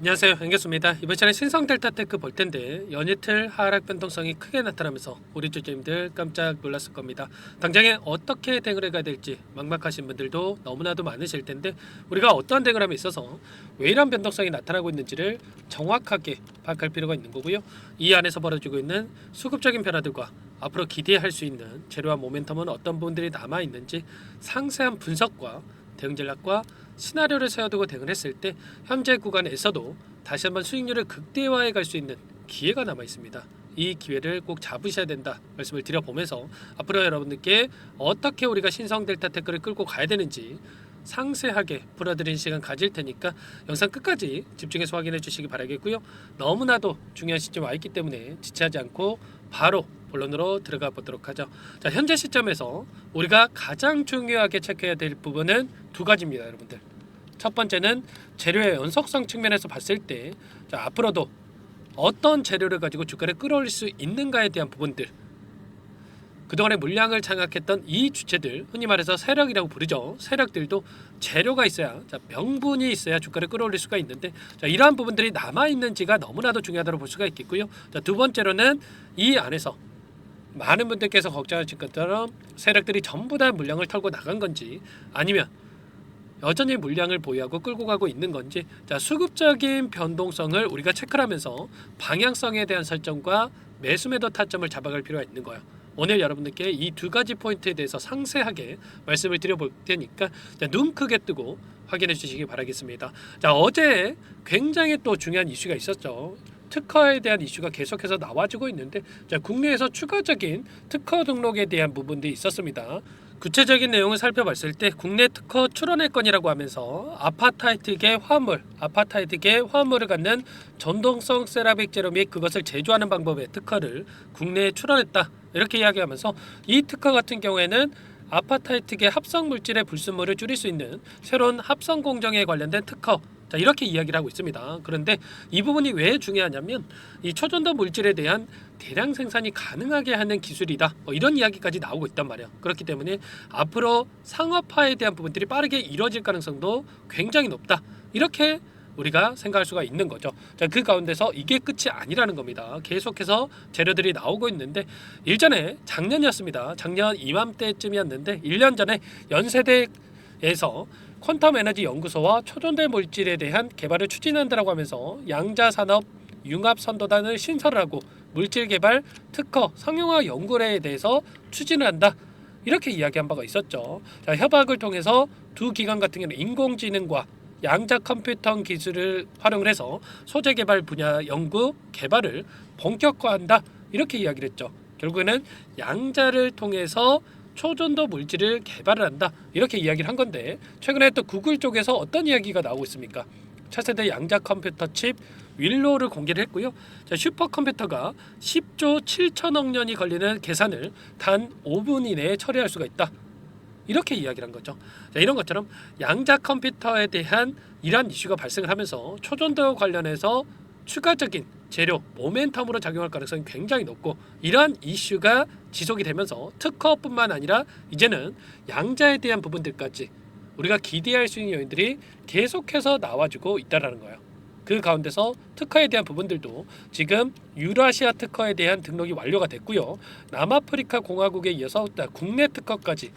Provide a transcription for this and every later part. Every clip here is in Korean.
안녕하세요, 앵겼습니다. 이번 시간에 신성 델타 테크 볼 텐데 연이틀 하락 변동성이 크게 나타나면서 우리 주주님들 깜짝 놀랐을 겁니다. 당장에 어떻게 대응을 해야 될지 막막하신 분들도 너무나도 많으실 텐데 우리가 어떠한 대응을 함에 있어서 왜 이런 변동성이 나타나고 있는지를 정확하게 파악할 필요가 있는 거고요. 이 안에서 벌어지고 있는 수급적인 변화들과 앞으로 기대할 수 있는 재료와 모멘텀은 어떤 부분들이 남아 있는지 상세한 분석과 대응 전략과 시나리오를 세워두고 대응을 했을 때 현재 구간에서도 다시 한번 수익률을 극대화해 갈 수 있는 기회가 남아 있습니다. 이 기회를 꼭 잡으셔야 된다 말씀을 드려보면서 앞으로 여러분들께 어떻게 우리가 신성 델타 테크를 끌고 가야 되는지 상세하게 풀어드리는 시간 가질 테니까 영상 끝까지 집중해서 확인해 주시기 바라겠고요. 너무나도 중요한 시점에 와 있기 때문에 지체하지 않고 바로 본론으로 들어가 보도록 하죠. 자, 현재 시점에서 우리가 가장 중요하게 체크해야 될 부분은 두 가지입니다, 여러분들. 첫 번째는 재료의 연속성 측면에서 봤을 때 앞으로도 어떤 재료를 가지고 주가를 끌어올릴 수 있는가에 대한 부분들, 그동안에 물량을 장악했던 이 주체들, 흔히 말해서 세력이라고 부르죠. 세력들도 재료가 있어야, 명분이 있어야 주가를 끌어올릴 수가 있는데, 이러한 부분들이 남아있는지가 너무나도 중요하다고 볼 수가 있겠고요. 두 번째로는 이 안에서 많은 분들께서 걱정하신 것처럼 세력들이 전부 다 물량을 털고 나간 건지, 아니면 여전히 물량을 보유하고 끌고 가고 있는 건지, 수급적인 변동성을 우리가 체크를 하면서 방향성에 대한 설정과 매수매도 타점을 잡아갈 필요가 있는 거예요. 오늘 여러분들께 이 두 가지 포인트에 대해서 상세하게 말씀을 드려볼 테니까 눈 크게 뜨고 확인해 주시기 바라겠습니다. 어제 굉장히 또 중요한 이슈가 있었죠. 특허에 대한 이슈가 계속해서 나와주고 있는데, 국내에서 추가적인 특허 등록에 대한 부분들이 있었습니다. 구체적인 내용을 살펴봤을 때 국내 특허 출원의 건이라고 하면서 아파타이트계 화물을 갖는 전동성 세라믹 제로 및 그것을 제조하는 방법의 특허를 국내에 출원했다, 이렇게 이야기하면서 이 특허 같은 경우에는 아파타이트계 합성 물질의 불순물을 줄일 수 있는 새로운 합성 공정에 관련된 특허, 이렇게 이야기를 하고 있습니다. 그런데 이 부분이 왜 중요하냐면 이 초전도 물질에 대한 대량 생산이 가능하게 하는 기술이다, 이런 이야기까지 나오고 있단 말이에요. 그렇기 때문에 앞으로 상업화에 대한 부분들이 빠르게 이루어질 가능성도 굉장히 높다, 이렇게 우리가 생각할 수가 있는 거죠. 그 가운데서 이게 끝이 아니라는 겁니다. 계속해서 재료들이 나오고 있는데, 일전에 작년이었습니다. 작년 이맘때쯤이었는데 1년 전에 연세대에서 퀀텀 에너지 연구소와 초전대 물질에 대한 개발을 추진한다라고 하면서 양자산업 융합선도단을 신설하고 물질 개발 특허 상용화 연구에 대해서 추진을 한다, 이렇게 이야기한 바가 있었죠. 협약을 통해서 두 기관 같은 경우는 인공지능과 양자 컴퓨터 기술을 활용을 해서 소재 개발 분야 연구 개발을 본격화한다, 이렇게 이야기를 했죠. 결국에는 양자를 통해서 초전도 물질을 개발을 한다, 이렇게 이야기를 한 건데, 최근에 또 구글 쪽에서 어떤 이야기가 나오고 있습니까? 차세대 양자 컴퓨터 칩 윌로우를 공개를 했고요. 슈퍼컴퓨터가 10조 7천억 년이 걸리는 계산을 단 5분 이내에 처리할 수가 있다, 이렇게 이야기를 한 거죠. 이런 것처럼 양자 컴퓨터에 대한 이러한 이슈가 발생을 하면서 초전도 관련해서 추가적인 재료, 모멘텀으로 작용할 가능성이 굉장히 높고, 이러한 이슈가 지속이 되면서 특허뿐만 아니라 이제는 양자에 대한 부분들까지 우리가 기대할 수 있는 요인들이 계속해서 나와주고 있다는 거예요. 그 가운데서 특허에 대한 부분들도 지금 유라시아 특허에 대한 등록이 완료가 됐고요. 남아프리카 공화국에 이어서 국내 특허까지,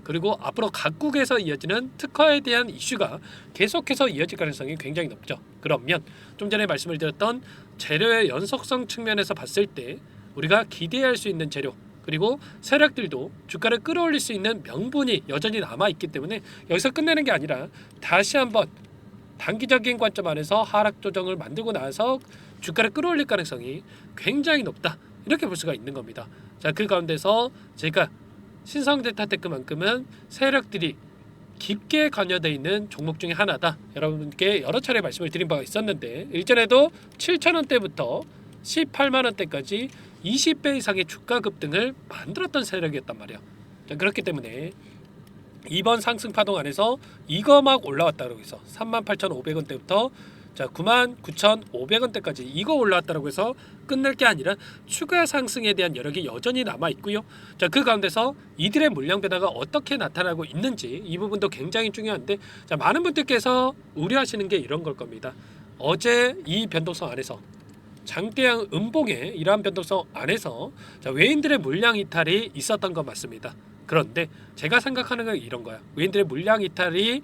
그리고 앞으로 각국에서 이어지는 특허에 대한 이슈가 계속해서 이어질 가능성이 굉장히 높죠. 그러면 좀 전에 말씀을 드렸던 재료의 연속성 측면에서 봤을 때 우리가 기대할 수 있는 재료, 그리고 세력들도 주가를 끌어올릴 수 있는 명분이 여전히 남아있기 때문에 여기서 끝내는 게 아니라 다시 한번 단기적인 관점 안에서 하락 조정을 만들고 나서 주가를 끌어올릴 가능성이 굉장히 높다, 이렇게 볼 수가 있는 겁니다. 그 가운데서 제가 신성 델타 테크만큼은 세력들이 깊게 관여되어 있는 종목 중에 하나다, 여러분께 여러 차례 말씀을 드린 바가 있었는데, 일전에도 7,000원대부터 18만원대까지 20배 이상의 주가 급등을 만들었던 세력이었단 말이에요. 그렇기 때문에 이번 상승 파동 안에서 이거 막 올라왔다고 해서 38,500원대부터 99,500원대까지 이거 올라왔다고 해서 끝낼 게 아니라 추가 상승에 대한 여력이 여전히 남아 있고요. 그 가운데서 이들의 물량 변화가 어떻게 나타나고 있는지 이 부분도 굉장히 중요한데, 많은 분들께서 우려하시는 게 이런 걸 겁니다. 어제 이 변동성 안에서 장대양 음봉의 이러한 변동성 안에서 외인들의 물량 이탈이 있었던 건 맞습니다. 그런데 제가 생각하는 건 이런 거야. 외인들의 물량 이탈이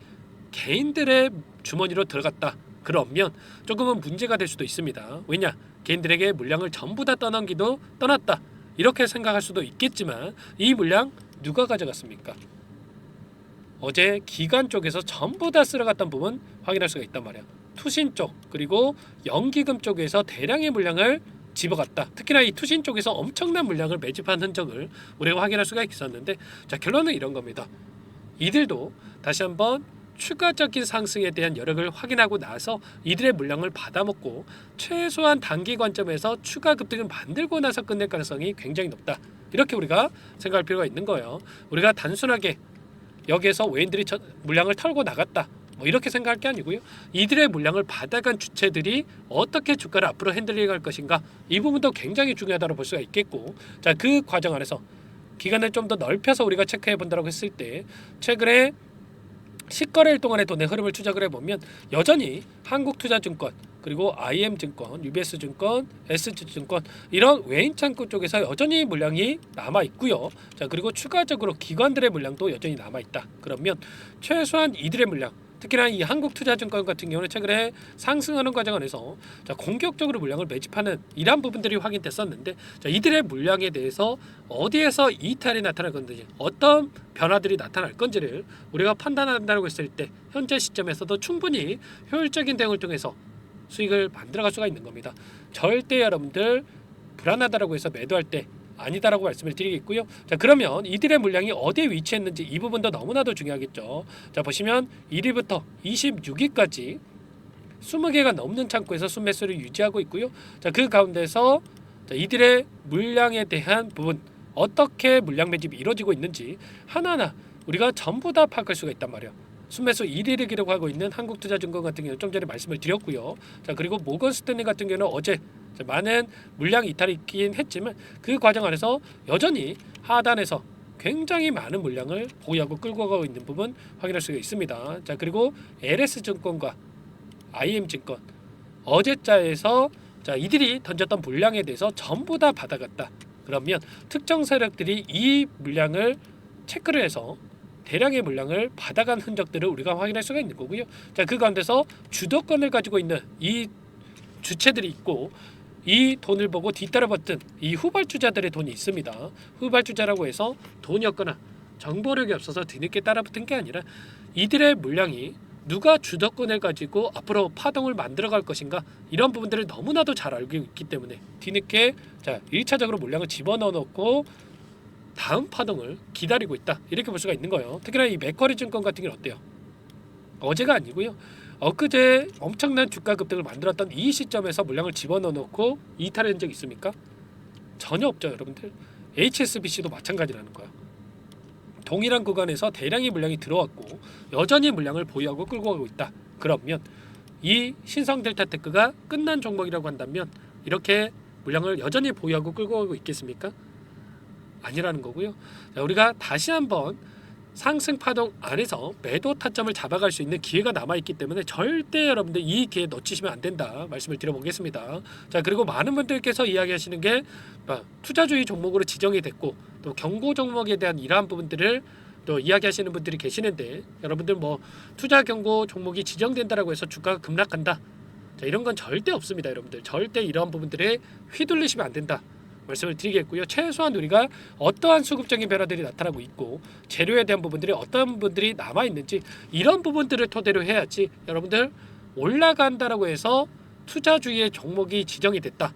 개인들의 주머니로 들어갔다. 그러면 조금은 문제가 될 수도 있습니다. 왜냐? 개인들에게 물량을 전부 다 떠났다. 이렇게 생각할 수도 있겠지만 이 물량 누가 가져갔습니까? 어제 기관 쪽에서 전부 다 쓸어갔던 부분 확인할 수가 있단 말이야. 투신 쪽 그리고 연기금 쪽에서 대량의 물량을 집어갔다. 특히나 이 투신 쪽에서 엄청난 물량을 매집한 흔적을 우리가 확인할 수가 있었는데, 자, 결론은 이런 겁니다. 이들도 다시 한번 추가적인 상승에 대한 여력을 확인하고 나서 이들의 물량을 받아먹고 최소한 단기 관점에서 추가 급등을 만들고 나서 끝낼 가능성이 굉장히 높다. 이렇게 우리가 생각할 필요가 있는 거예요. 우리가 단순하게 여기에서 외인들이 물량을 털고 나갔다, 뭐 이렇게 생각할 게 아니고요. 이들의 물량을 받아간 주체들이 어떻게 주가를 앞으로 핸들링할 것인가, 이 부분도 굉장히 중요하다고 볼 수가 있겠고, 자, 그 과정 안에서 기간을 좀 더 넓혀서 우리가 체크해 본다고 했을 때 최근에 10거래일 동안의 돈의 흐름을 추적을 해보면 여전히 한국투자증권 그리고 IM증권, UBS증권, SG증권 이런 외인 창구 쪽에서 여전히 물량이 남아 있고요. 자, 그리고 추가적으로 기관들의 물량도 여전히 남아 있다. 그러면 최소한 이들의 물량, 특히나 이 한국투자증권 같은 경우는 최근에 상승하는 과정 안에서 자, 공격적으로 물량을 매집하는 이러한 부분들이 확인됐었는데, 자, 이들의 물량에 대해서 어디에서 이탈이 나타날 건지, 어떤 변화들이 나타날 건지를 우리가 판단한다고 했을 때 현재 시점에서도 충분히 효율적인 대응을 통해서 수익을 만들어갈 수가 있는 겁니다. 절대 여러분들 불안하다라고 해서 매도할 때 아니다라고 말씀을 드리겠고요. 자, 그러면 이들의 물량이 어디에 위치했는지 이 부분도 너무나도 중요하겠죠. 자, 보시면 1위부터 26위까지 20개가 넘는 창구에서 순매수를 유지하고 있고요. 자, 그 가운데서 자, 이들의 물량에 대한 부분, 어떻게 물량 매집이 이루어지고 있는지 하나하나 우리가 전부 다 파악할 수가 있단 말이에요. 순매수 1위를 기록하고 있는 한국투자증권 같은 경우는 좀 전에 말씀을 드렸고요. 자, 그리고 모건 스탠리 같은 경우는 어제 많은 물량 이탈이 있긴 했지만 그 과정 안에서 여전히 하단에서 굉장히 많은 물량을 보유하고 끌고 가고 있는 부분 확인할 수가 있습니다. 자, 그리고 LS증권과 IM증권 어제자에서 자, 이들이 던졌던 물량에 대해서 전부 다 받아갔다. 그러면 특정 세력들이 이 물량을 체크를 해서 대량의 물량을 받아간 흔적들을 우리가 확인할 수가 있는 거고요. 자, 그 가운데서 주도권을 가지고 있는 이 주체들이 있고, 이 돈을 보고 뒤따라붙은 이 후발주자들의 돈이 있습니다. 후발주자라고 해서 돈이 없거나 정보력이 없어서 뒤늦게 따라붙은 게 아니라 이들의 물량이 누가 주도권을 가지고 앞으로 파동을 만들어갈 것인가, 이런 부분들을 너무나도 잘 알고 있기 때문에 뒤늦게 자 1차적으로 물량을 집어넣어 놓고 다음 파동을 기다리고 있다, 이렇게 볼 수가 있는 거예요. 특히나 이 맥쿼리 증권 같은 경우는 어때요? 어제가 아니고요. 엊그제 엄청난 주가 급등을 만들었던 이 시점에서 물량을 집어넣어 놓고 이탈한 적 있습니까? 전혀 없죠, 여러분들. HSBC도 마찬가지라는 거야. 동일한 구간에서 대량의 물량이 들어왔고 여전히 물량을 보유하고 끌고 가고 있다. 그러면 이 신성델타테크가 끝난 종목이라고 한다면 이렇게 물량을 여전히 보유하고 끌고 가고 있겠습니까? 아니라는 거고요. 자, 우리가 다시 한번 상승 파동 안에서 매도 타점을 잡아갈 수 있는 기회가 남아있기 때문에 절대 여러분들 이 기회 놓치시면 안 된다 말씀을 드려보겠습니다. 자, 그리고 많은 분들께서 이야기하시는 게 투자주의 종목으로 지정이 됐고 또 경고 종목에 대한 이러한 부분들을 또 이야기하시는 분들이 계시는데, 여러분들 뭐 투자 경고 종목이 지정된다라고 해서 주가가 급락한다, 자, 이런 건 절대 없습니다. 여러분들 절대 이러한 부분들에 휘둘리시면 안 된다 말씀을 드리겠고요. 최소한 우리가 어떠한 수급적인 변화들이 나타나고 있고 재료에 대한 부분들이 어떤 부분들이 남아있는지 이런 부분들을 토대로 해야지, 여러분들 올라간다라고 해서 투자주의의 종목이 지정이 됐다,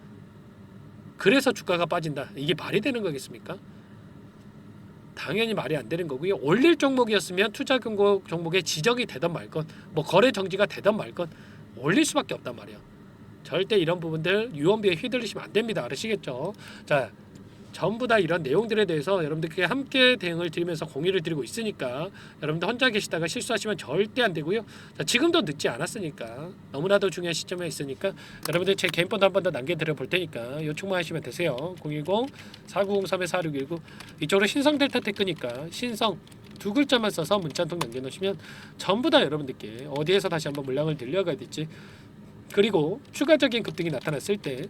그래서 주가가 빠진다, 이게 말이 되는 거겠습니까? 당연히 말이 안 되는 거고요. 올릴 종목이었으면 투자 경고 종목에 지정이 되던 말건 뭐 거래 정지가 되던 말건 올릴 수밖에 없단 말이에요. 절대 이런 부분들 유언비에 휘둘리시면 안 됩니다. 아시겠죠? 자, 전부 다 이런 내용들에 대해서 여러분들께 함께 대응을 드리면서 공유를 드리고 있으니까 여러분들 혼자 계시다가 실수하시면 절대 안 되고요. 자, 지금도 늦지 않았으니까, 너무나도 중요한 시점에 있으니까 여러분들 제 개인번호 한 번 더 남겨드려 볼 테니까 요청만 하시면 되세요. 010-4903-4619 이쪽으로 신성델타테크니까 신성 두 글자만 써서 문자 한 통 남겨놓으시면 전부 다 여러분들께 어디에서 다시 한번 물량을 늘려가야 될지 그리고 추가적인 급등이 나타났을 때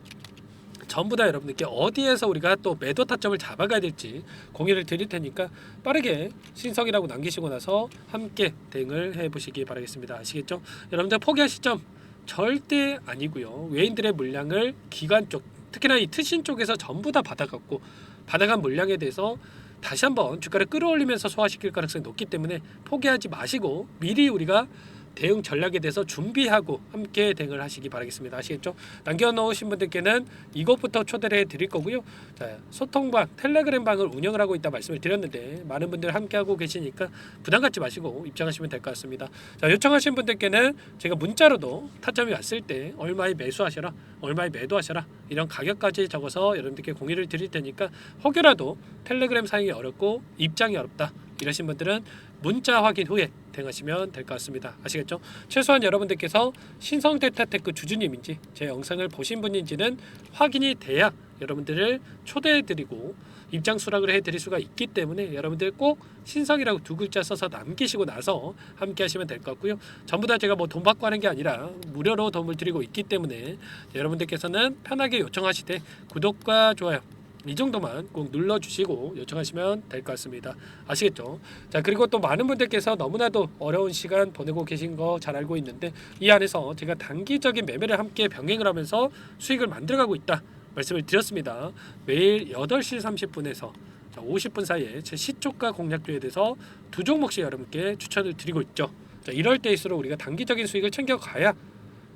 전부 다 여러분들께 어디에서 우리가 또 매도 타점을 잡아가야 될지 공유를 드릴 테니까 빠르게 신성이라고 남기시고 나서 함께 대응을 해보시기 바라겠습니다. 아시겠죠? 여러분들 포기할 시점 절대 아니고요. 외인들의 물량을 기관 쪽, 특히나 이 트신 쪽에서 전부 다 받아갔고 받아간 물량에 대해서 다시 한번 주가를 끌어올리면서 소화시킬 가능성이 높기 때문에 포기하지 마시고 미리 우리가 대응 전략에 대해서 준비하고 함께 대응을 하시기 바라겠습니다. 아시겠죠? 남겨놓으신 분들께는 이것부터 초대를 해드릴 거고요. 자, 소통방, 텔레그램 방을 운영을 하고 있다 말씀을 드렸는데 많은 분들 함께하고 계시니까 부담 갖지 마시고 입장하시면 될 것 같습니다. 자, 요청하신 분들께는 제가 문자로도 타점이 왔을 때 얼마에 매수하셔라, 얼마에 매도하셔라 이런 가격까지 적어서 여러분들께 공유를 드릴 테니까 혹여라도 텔레그램 사용이 어렵고 입장이 어렵다 이러신 분들은 문자 확인 후에 대응하시면 될 것 같습니다. 아시겠죠? 최소한 여러분들께서 신성델타테크 주주님인지 제 영상을 보신 분인지는 확인이 돼야 여러분들을 초대해드리고 입장 수락을 해드릴 수가 있기 때문에 여러분들 꼭 신성이라고 두 글자 써서 남기시고 나서 함께 하시면 될 것 같고요. 전부 다 제가 뭐 돈 받고 하는 게 아니라 무료로 도움을 드리고 있기 때문에 여러분들께서는 편하게 요청하시되 구독과 좋아요 이 정도만 꼭 눌러주시고 요청하시면 될 것 같습니다. 아시겠죠? 자, 그리고 또 많은 분들께서 너무나도 어려운 시간 보내고 계신 거 잘 알고 있는데 이 안에서 제가 단기적인 매매를 함께 병행을 하면서 수익을 만들어가고 있다 말씀을 드렸습니다. 매일 8시 30분에서 50분 사이에 제 시초가 공략주에 대해서 두 종목씩 여러분께 추천을 드리고 있죠. 자, 이럴 때일수록 우리가 단기적인 수익을 챙겨가야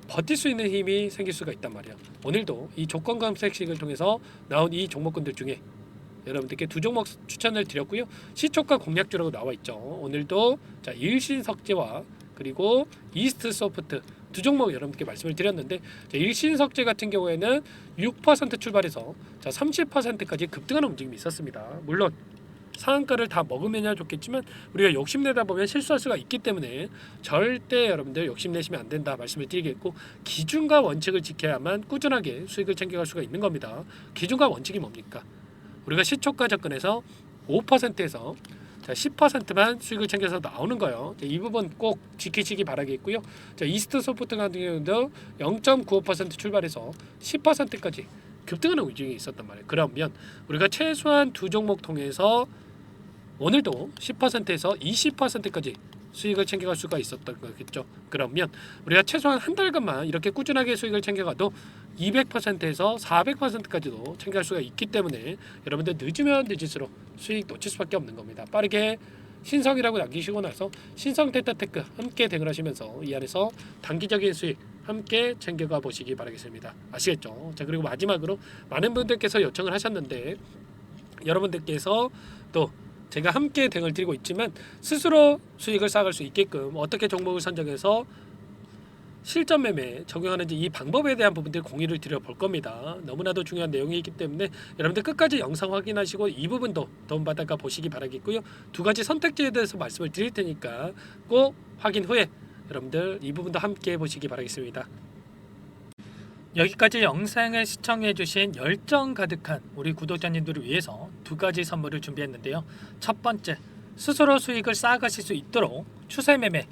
버틸 수 있는 힘이 생길 수가 있단 말이야. 오늘도 이 조건 검색식을 통해서 나온 이 종목군들 중에 여러분들께 두 종목 추천을 드렸고요. 시초가 공략주라고 나와 있죠. 오늘도 자, 일신석재와 그리고 이스트소프트 두 종목 여러분께 말씀을 드렸는데 자, 일신석재 같은 경우에는 6% 출발해서 자, 30%까지 급등하는 움직임이 있었습니다. 물론 상한가를 다 먹으면야 좋겠지만 우리가 욕심내다 보면 실수할 수가 있기 때문에 절대 여러분들 욕심내시면 안 된다 말씀을 드리겠고 기준과 원칙을 지켜야만 꾸준하게 수익을 챙겨갈 수가 있는 겁니다. 기준과 원칙이 뭡니까? 우리가 시초가 접근해서 5%에서 10%만 수익을 챙겨서 나오는 거예요. 이 부분 꼭 지키시기 바라겠고요. 이스트 소프트 같은 경우도 0.95% 출발해서 10%까지 급등하는 움직임이 있었단 말이에요. 그러면 우리가 최소한 두 종목 통해서 오늘도 10%에서 20%까지 수익을 챙겨갈 수가 있었던 거겠죠. 그러면 우리가 최소한 한 달간만 이렇게 꾸준하게 수익을 챙겨가도 200%에서 400%까지도 챙겨갈 수가 있기 때문에 여러분들 늦으면 늦을수록 수익 놓칠 수밖에 없는 겁니다. 빠르게 신성이라고 남기시고 나서 신성 델타테크 함께 대응을 하시면서 이 안에서 단기적인 수익 함께 챙겨가 보시기 바라겠습니다. 아시겠죠? 자, 그리고 마지막으로 많은 분들께서 요청을 하셨는데 여러분들께서 또 제가 함께 대응을 드리고 있지만 스스로 수익을 쌓아갈 수 있게끔 어떻게 종목을 선정해서 실전 매매에 적용하는지 이 방법에 대한 부분들 공유를 드려볼 겁니다. 너무나도 중요한 내용이기 때문에 여러분들 끝까지 영상 확인하시고 이 부분도 도움받아가 보시기 바라겠고요. 두 가지 선택지에 대해서 말씀을 드릴 테니까 꼭 확인 후에 여러분들 이 부분도 함께 보시기 바라겠습니다. 여기까지 영상을 시청해주신 열정 가득한 우리 구독자님들을 위해서 두 가지 선물을 준비했는데요. 첫 번째, 스스로 수익을 쌓아가실 수 있도록 추세 매매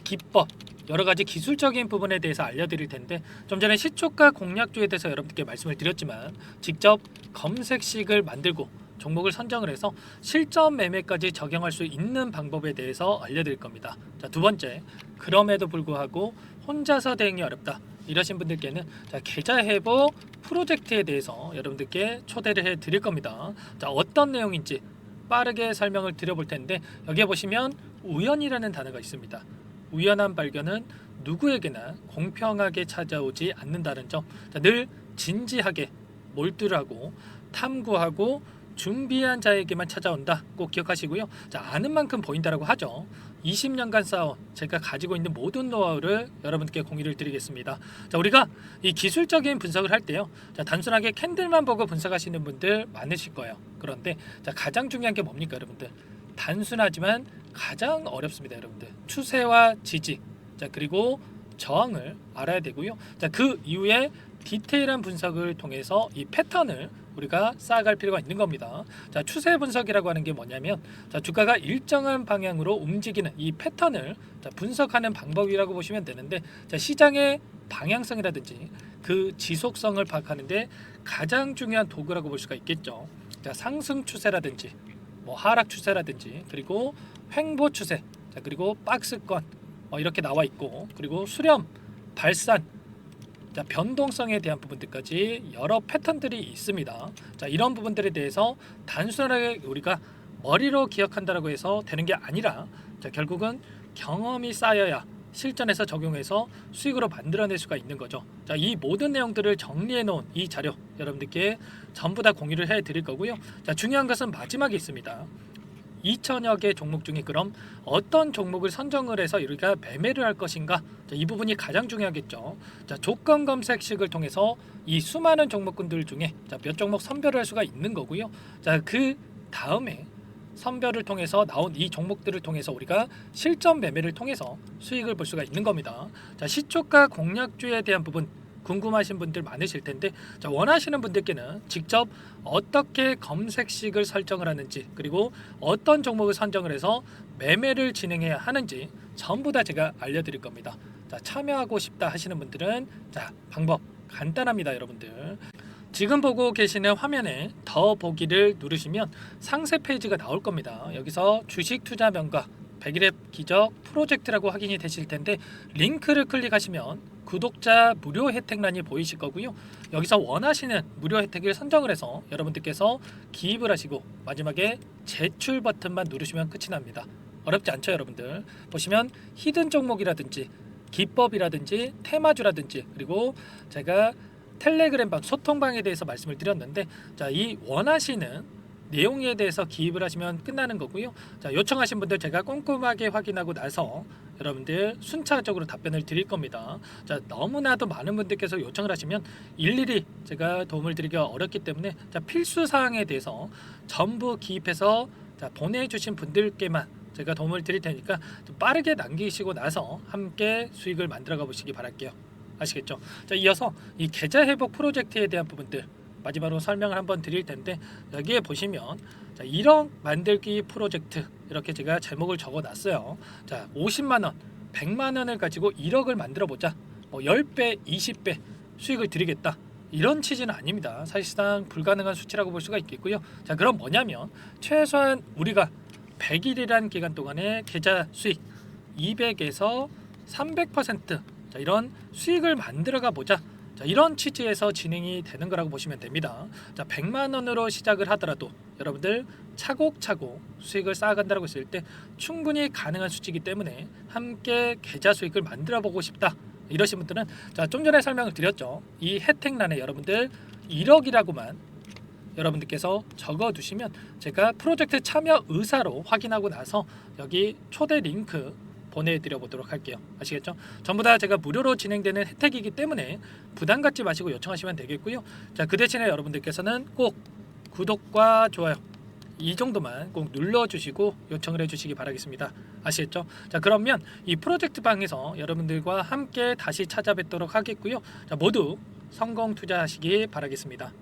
기법 여러 가지 기술적인 부분에 대해서 알려드릴 텐데 좀 전에 시초가 공략주에 대해서 여러분들께 말씀을 드렸지만 직접 검색식을 만들고 종목을 선정을 해서 실전 매매까지 적용할 수 있는 방법에 대해서 알려드릴 겁니다. 자, 두 번째, 그럼에도 불구하고 혼자서 대응이 어렵다 이러신 분들께는 계좌 회복 프로젝트에 대해서 여러분들께 초대를 해 드릴 겁니다. 자, 어떤 내용인지 빠르게 설명을 드려볼 텐데 여기에 보시면 우연이라는 단어가 있습니다. 우연한 발견은 누구에게나 공평하게 찾아오지 않는다는 점. 자, 늘 진지하게 몰두하고 탐구하고 준비한 자에게만 찾아온다. 꼭 기억하시고요. 자, 아는 만큼 보인다라고 하죠. 20년간 쌓아온 제가 가지고 있는 모든 노하우를 여러분께 공유를 드리겠습니다. 자, 우리가 이 기술적인 분석을 할 때요. 자, 단순하게 캔들만 보고 분석하시는 분들 많으실 거예요. 그런데 자, 가장 중요한 게 뭡니까, 여러분들? 단순하지만 가장 어렵습니다, 여러분들. 추세와 지지, 자, 그리고 저항을 알아야 되고요. 자, 그 이후에 디테일한 분석을 통해서 이 패턴을 우리가 쌓아갈 필요가 있는 겁니다. 자, 추세 분석이라고 하는 게 뭐냐면 자, 주가가 일정한 방향으로 움직이는 이 패턴을 자, 분석하는 방법이라고 보시면 되는데 자, 시장의 방향성이라든지 그 지속성을 파악하는데 가장 중요한 도구라고 볼 수가 있겠죠. 자, 상승 추세라든지 뭐 하락 추세라든지 그리고 횡보 추세, 자, 그리고 박스권 이렇게 나와 있고, 그리고 수렴, 발산, 자, 변동성에 대한 부분들까지 여러 패턴들이 있습니다. 자, 이런 부분들에 대해서 단순하게 우리가 머리로 기억한다라고 해서 되는 게 아니라, 자, 결국은 경험이 쌓여야 실전에서 적용해서 수익으로 만들어낼 수가 있는 거죠. 자, 이 모든 내용들을 정리해 놓은 이 자료 여러분들께 전부 다 공유를 해 드릴 거고요. 자, 중요한 것은 마지막에 있습니다. 2천여 개 종목 중에 그럼 어떤 종목을 선정을 해서 우리가 매매를 할 것인가? 자, 이 부분이 가장 중요하겠죠. 자, 조건 검색식을 통해서 이 수많은 종목군들 중에 몇 종목 선별을 할 수가 있는 거고요. 자, 그 다음에 선별을 통해서 나온 이 종목들을 통해서 우리가 실전 매매를 통해서 수익을 볼 수가 있는 겁니다. 자, 시초가 공략주에 대한 부분 궁금하신 분들 많으실 텐데, 자, 원하시는 분들께는 직접 어떻게 검색식을 설정을 하는지, 그리고 어떤 종목을 선정을 해서 매매를 진행해야 하는지 전부 다 제가 알려드릴 겁니다. 자, 참여하고 싶다 하시는 분들은 자, 방법 간단합니다. 여러분들 지금 보고 계시는 화면에 더 보기를 누르시면 상세 페이지가 나올 겁니다. 여기서 주식 투자 명가 100일의 기적 프로젝트라고 확인이 되실 텐데, 링크를 클릭하시면 구독자 무료 혜택란이 보이실 거고요. 여기서 원하시는 무료 혜택을 선정을 해서 여러분들께서 기입을 하시고 마지막에 제출 버튼만 누르시면 끝이 납니다. 어렵지 않죠, 여러분들? 보시면 히든 종목이라든지 기법이라든지 테마주라든지, 그리고 제가 텔레그램방 소통방에 대해서 말씀을 드렸는데, 자, 이 원하시는 내용에 대해서 기입을 하시면 끝나는 거고요. 자, 요청하신 분들 제가 꼼꼼하게 확인하고 나서 여러분들 순차적으로 답변을 드릴 겁니다. 자, 너무나도 많은 분들께서 요청을 하시면 일일이 제가 도움을 드리기가 어렵기 때문에, 자, 필수 사항에 대해서 전부 기입해서 자, 보내주신 분들께만 제가 도움을 드릴 테니까 좀 빠르게 남기시고 나서 함께 수익을 만들어가 보시기 바랄게요. 아시겠죠? 자, 이어서 이 계좌 회복 프로젝트에 대한 부분들 마지막으로 설명을 한번 드릴 텐데, 여기에 보시면 자, 1억 만들기 프로젝트 이렇게 제가 제목을 적어 놨어요. 자, 50만 원, 100만 원을 가지고 1억을 만들어 보자. 뭐 10배, 20배 수익을 드리겠다. 이런 취지는 아닙니다. 사실상 불가능한 수치라고 볼 수가 있겠고요. 자, 그럼 뭐냐면 최소한 우리가 100일이란 기간 동안에 계좌 수익 200에서 300% 자, 이런 수익을 만들어가 보자. 자, 이런 취지에서 진행이 되는 거라고 보시면 됩니다. 자, 100만 원으로 시작을 하더라도 여러분들 차곡차곡 수익을 쌓아간다고 했을 때 충분히 가능한 수치이기 때문에 함께 계좌 수익을 만들어 보고 싶다 이러신 분들은, 자, 좀 전에 설명을 드렸죠. 이 혜택란에 여러분들 1억이라고만 여러분들께서 적어 두시면 제가 프로젝트 참여 의사로 확인하고 나서 여기 초대 링크 보내드려 보도록 할게요. 아시겠죠? 전부 다 제가 무료로 진행되는 혜택이기 때문에 부담 갖지 마시고 요청하시면 되겠고요. 자, 그 대신에 여러분들께서는 꼭 구독과 좋아요 이 정도만 꼭 눌러주시고 요청을 해주시기 바라겠습니다. 아시겠죠? 자, 그러면 이 프로젝트 방에서 여러분들과 함께 다시 찾아뵙도록 하겠고요. 자, 모두 성공 투자하시기 바라겠습니다.